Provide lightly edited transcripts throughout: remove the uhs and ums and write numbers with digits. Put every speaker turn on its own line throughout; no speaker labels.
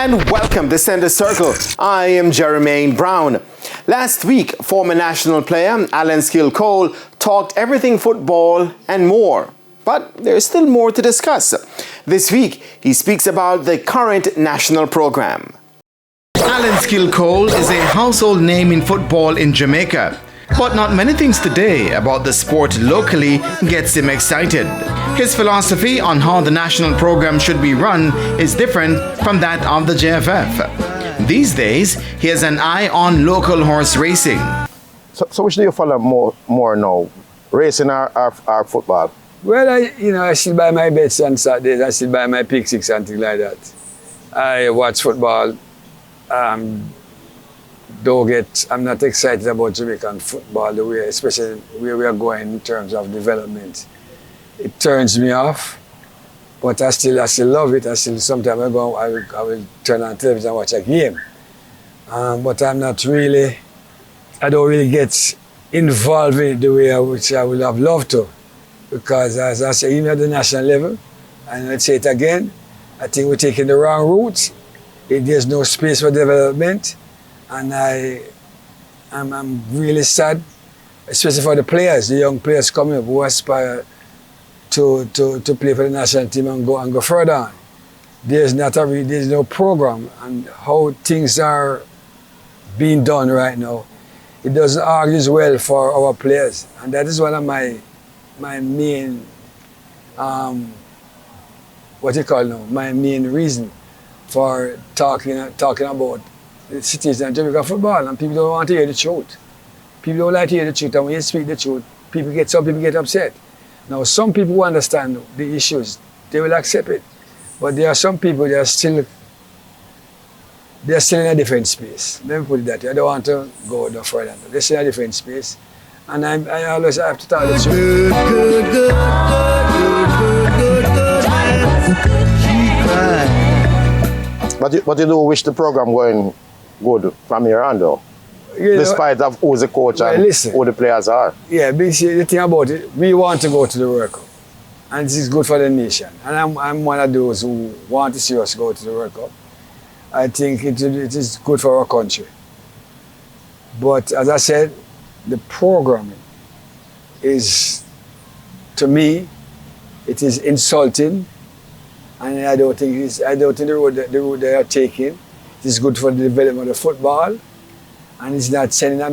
and welcome to Center Circle. I am Jermaine Brown. Last week, former national player Allan Cole talked everything football and more. But there's still more to discuss. This week, he speaks about the current national program. Allan Cole is a household name in football in Jamaica. But not many things today about the sport locally gets him excited. His philosophy on how the national program should be run is different from that of the JFF. These days, he has an eye on local horse racing.
So which do you follow more now? Racing or football?
Well, I still buy my bets on Saturdays. I still buy my pick six and things like that. I watch football. I'm not excited about Jamaican football the way, especially where we are going in terms of development. It turns me off, but I still love it. Sometimes I will turn on television and watch a game. But I don't really get involved in it the way which I would have loved to. Because as I say, even at the national level, and let's say it again, I think we're taking the wrong route. There's no space for development. And I'm really sad, especially for the players, the young players coming up who aspire to play for the national team and go further on. There's no program, and how things are being done right now, it doesn't argue well for our players, and that is one of my main my main reason for talking about the situation in Jamaican football, and people don't want to hear the truth. People don't like to hear the truth, and when you speak the truth, some people get upset. Now, some people who understand the issues, they will accept it. But there are some people that are still in a different space. Let me put it that way. I don't want to go no further. They're still in a different space. And I always have to tell the truth.
But you do wish the program going good from here on, though, despite of who the coach and who the players are.
Yeah, basically the thing about it, we want to go to the World Cup, and this is good for the nation. And I'm one of those who want to see us go to the World Cup. I think it is good for our country. But as I said, the programming is, to me, it is insulting, and I don't think the road they are taking is good for the development of football, and it's not sending a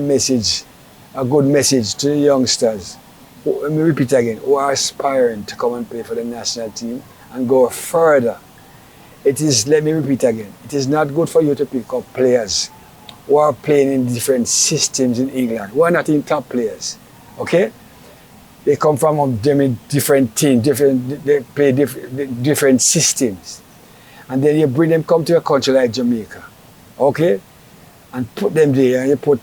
good message to the youngsters. Let me repeat again, who are aspiring to come and play for the national team and go further. Let me repeat again, it is not good for you to pick up players who are playing in different systems in England, who are not in top players, okay? They come from different teams, they play different systems. And then you come to a country like Jamaica, okay? And put them there, and you put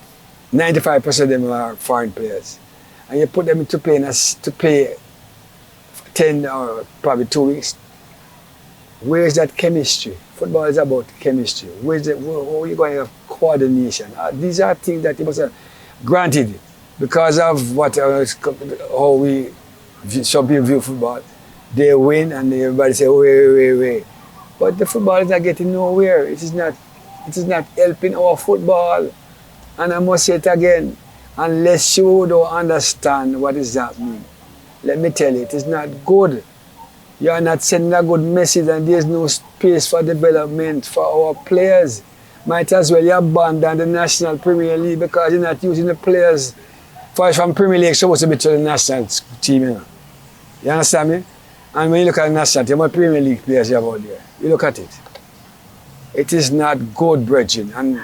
95% of them are foreign players. And you put them to play 10 or probably 2 weeks. Where is that chemistry? Football is about chemistry. How are you going to have coordination? These are things that you must have granted because of how some people view football. They win and everybody say, oh, wait. But the football is not getting nowhere. It is not helping our football. And I must say it again, unless you don't understand what does that mean, let me tell you, it is not good. You are not sending a good message, and there's no space for development for our players. Might as well you abandon the National Premier League because you're not using the players from Premier League supposed to be to the national team. You understand me? And when you look at the national team, what Premier League players you have out there? You look at it. It is not good, brethren. And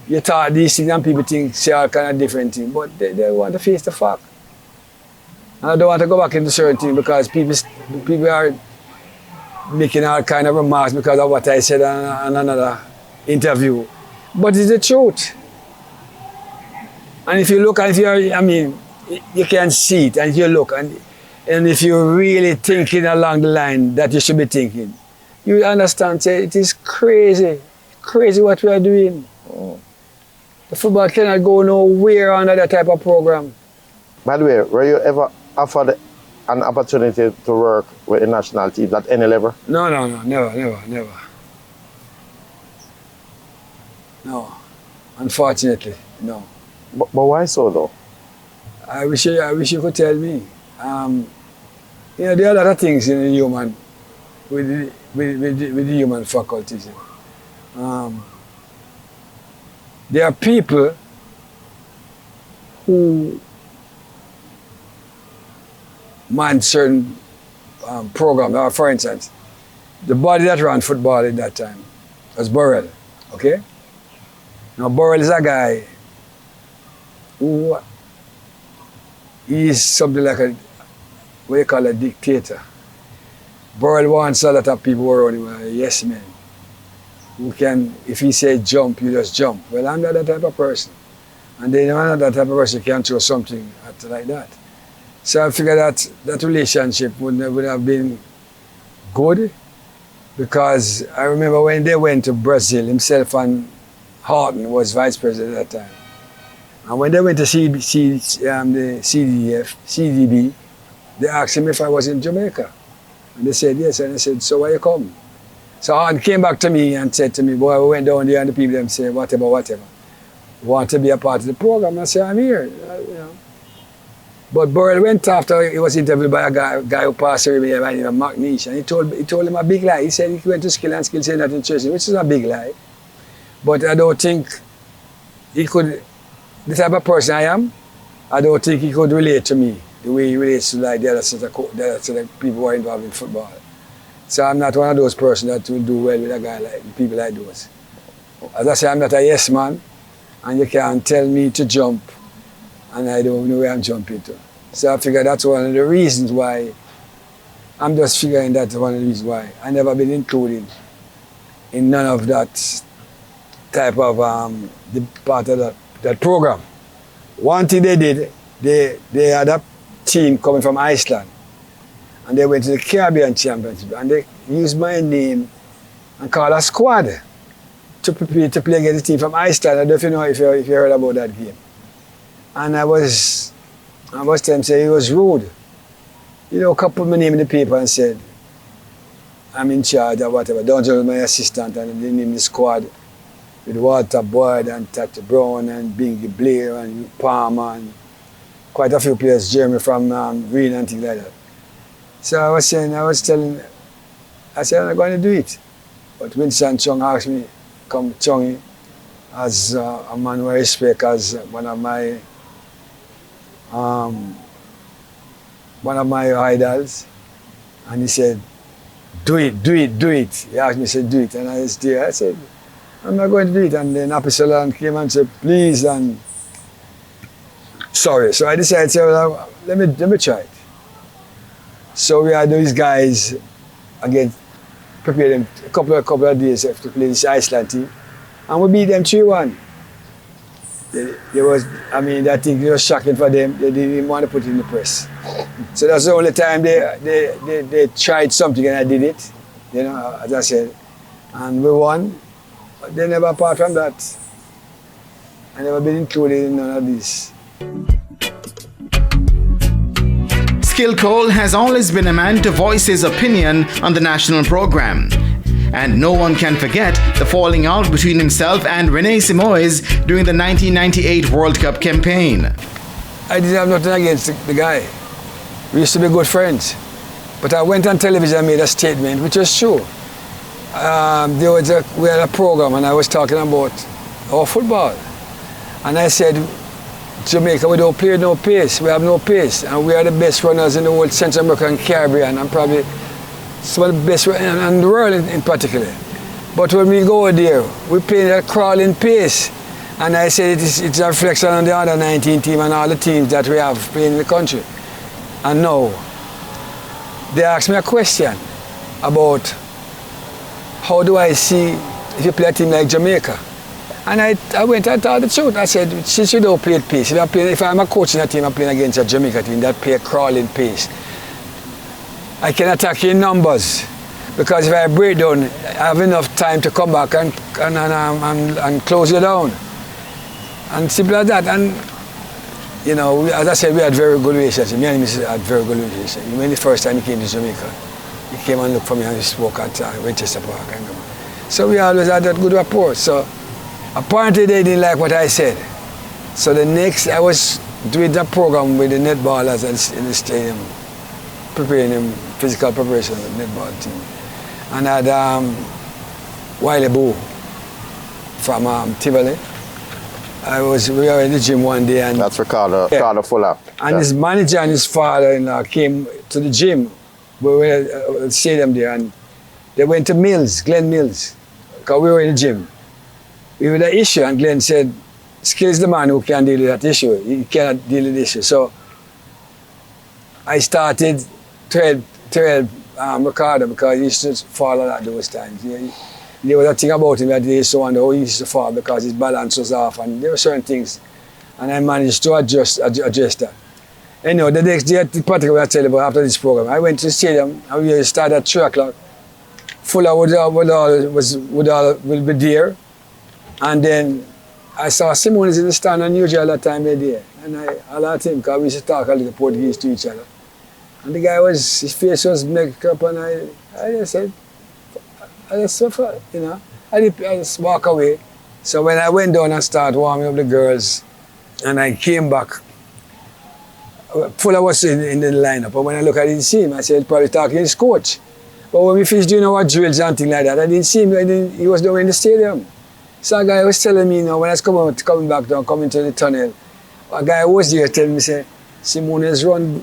you thought these things and people think say all kind of different things, but they want to face the fact. And I don't want to go back into certain things because people are making all kind of remarks because of what I said on another interview. But it's the truth. And if you look, you can see it, and if you look, and if you're really thinking along the line that you should be thinking, you understand, say, it is crazy what we are doing. The football cannot go nowhere under that type of program.
By the way, were you ever offered an opportunity to work with a national team at any level?
No, never. No. Unfortunately, no.
But why so though?
I wish you could tell me. You know, there are a lot of things in the human, with the human faculties. There are people who man certain programs. For instance, the body that ran football at that time was Burrell, okay? Now Burrell is a guy who is something like what you call a dictator. Burrell wants a lot of people around him, yes men, who can, if he says jump, you just jump. Well, I'm not that type of person. And then I'm not that type of person who can throw something like that. So I figured that relationship would have been good, because I remember when they went to Brazil, himself and Horton was vice president at that time. And when they went to the CDB, they asked him if I was in Jamaica. And they said yes, and I said, so why you come? So Horton came back to me and said to me, boy, we went down there and the people them say, whatever. Want to be a part of the program? I said, I'm here. You know. But Burrell went after he was interviewed by a guy who passed away by the name of Mark Nish, and he told him a big lie. He said he went to Skill and Skill said that in Chelsea, which is a big lie. But I don't think he could, the type of person I am, I don't think he could relate to me the way he relates to like the other set of people who are involved in football. So I'm not one of those persons that will do well with a guy like people like those. As I say, I'm not a yes man, and you can't tell me to jump, and I don't know where I'm jumping to. So I figure that's one of the reasons why, I'm just figuring that's one of the reasons why I never been included in none of that type of the part of that program. One thing they did, they had a team coming from Iceland, and they went to the Caribbean Championship, and they used my name and called a squad to prepare to play against the team from Iceland. I don't know if you heard about that game. And I was telling him, say he was rude. You know, put my name in the paper and said, I'm in charge or whatever. Don't tell my assistant, and they named the squad with Walter Boyd and Tati Brown and Bingy Blair and Palmer and quite a few players, Jeremy from Rene and things like that. So I said, I'm not going to do it. But Winston Chung asked me, come Chungy, as a man who I respect as one of my idols, and he said, do it. He asked me, he said, do it. And I was there. I said, I'm not going to do it. And then Allan came and said, please, and sorry. So I decided to say, well, let me try it. So we had these guys, again, prepare them a couple of days to play this Iceland team, and we beat them 3-1. I think it was shocking for them. They didn't even want to put it in the press. So that's the only time they tried something and I did it, you know, as I said. And we won, but they never, apart from that, I never been included in none of this.
Skill Cole has always been a man to voice his opinion on the national program. And no one can forget the falling out between himself and Rene Simoes during the 1998 World Cup campaign.
I didn't have nothing against the guy. We used to be good friends. But I went on television and made a statement, which was true. We had a program and I was talking about our football. And I said, Jamaica, we don't play no pace. We have no pace. And we are the best runners in the whole Central America and Caribbean, and probably some of the best in the world in particular. But when we go there, we play that crawling pace. And I said it's a reflection on the other 19 teams and all the teams that we have playing in the country. And now, they asked me a question about how do I see if you play a team like Jamaica. And I went and told the truth. I said, since you don't play pace, if I'm a coach in a team, I'm playing against a Jamaica team that play crawling pace, I can attack you in numbers. Because if I break down, I have enough time to come back and close you down. And simple as that. And, you know, as I said, we had very good relationship. Me and him had very good relationship. When the first time he came to Jamaica, he came and looked for me and we spoke at Winchester Park. So we always had that good rapport. So Apparently they didn't like what I said. So the next, I was doing that program with the netballers in the stadium, preparing them, physical preparation of the netball team. And I had Wiley Boo from TVJ. We were in the gym one day. And
that's Ricardo Fuller.
And his manager and his father-in-law came to the gym. We were at the stadium there, and they went to Glenn Mills, because we were in the gym. We had an issue, and Glenn said, Skill is the man who can deal with that issue. He cannot deal with the issue. So I started to help Ricardo, because he used to fall a lot those times. There was a thing about him that they used to wonder how he used to fall because his balance was off, and there were certain things. And I managed to adjust that. Anyway, the next day, particularly I tell you about after this program, I went to the stadium, and we started at 3 o'clock. Fuller would be there. And then I saw Simoes in the stand unusual at that time of day. And I asked him, because we used to talk a little Portuguese to each other. And the guy his face was made up, and I just said, I just walk away. So when I went down and started warming up the girls, and I came back, Fuller was in the lineup. But when I look, I didn't see him. I said, probably talking to his coach. But when we finished doing our drills and things like that, I didn't see him. He was down in the stadium. So a guy was telling me, when I was coming back down, coming to the tunnel, a guy was there telling me, say, Simoes run,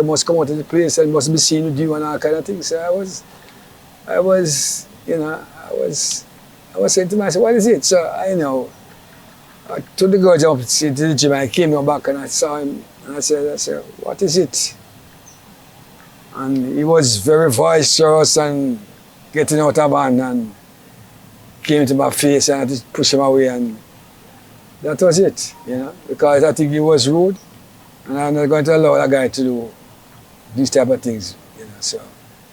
must come out of the place and must be seen with you and all kind of things. So I was saying to myself, what is it? So I took the girls up to the gym, I came back and I saw him, and I said, what is it? And he was very boisterous and getting out of hand, and came to my face, and I just pushed him away, and that was it, because I think he was rude, and I'm not going to allow that guy to do these type of things, so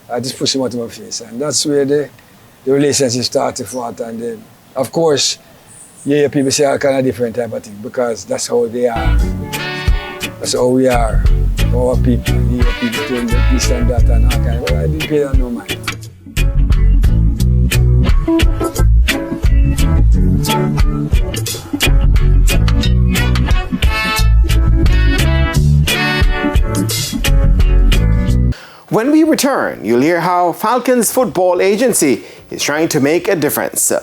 I just pushed him out of my face, and that's where the relationship started for it. And then, of course, you hear people say all kind of different type of things, because that's how they are, that's how we are, our people. You hear people doing this and that and all kind of, well, I didn't pay that no mind.
When we return, you'll hear how Falcons Football Agency is trying to make a difference.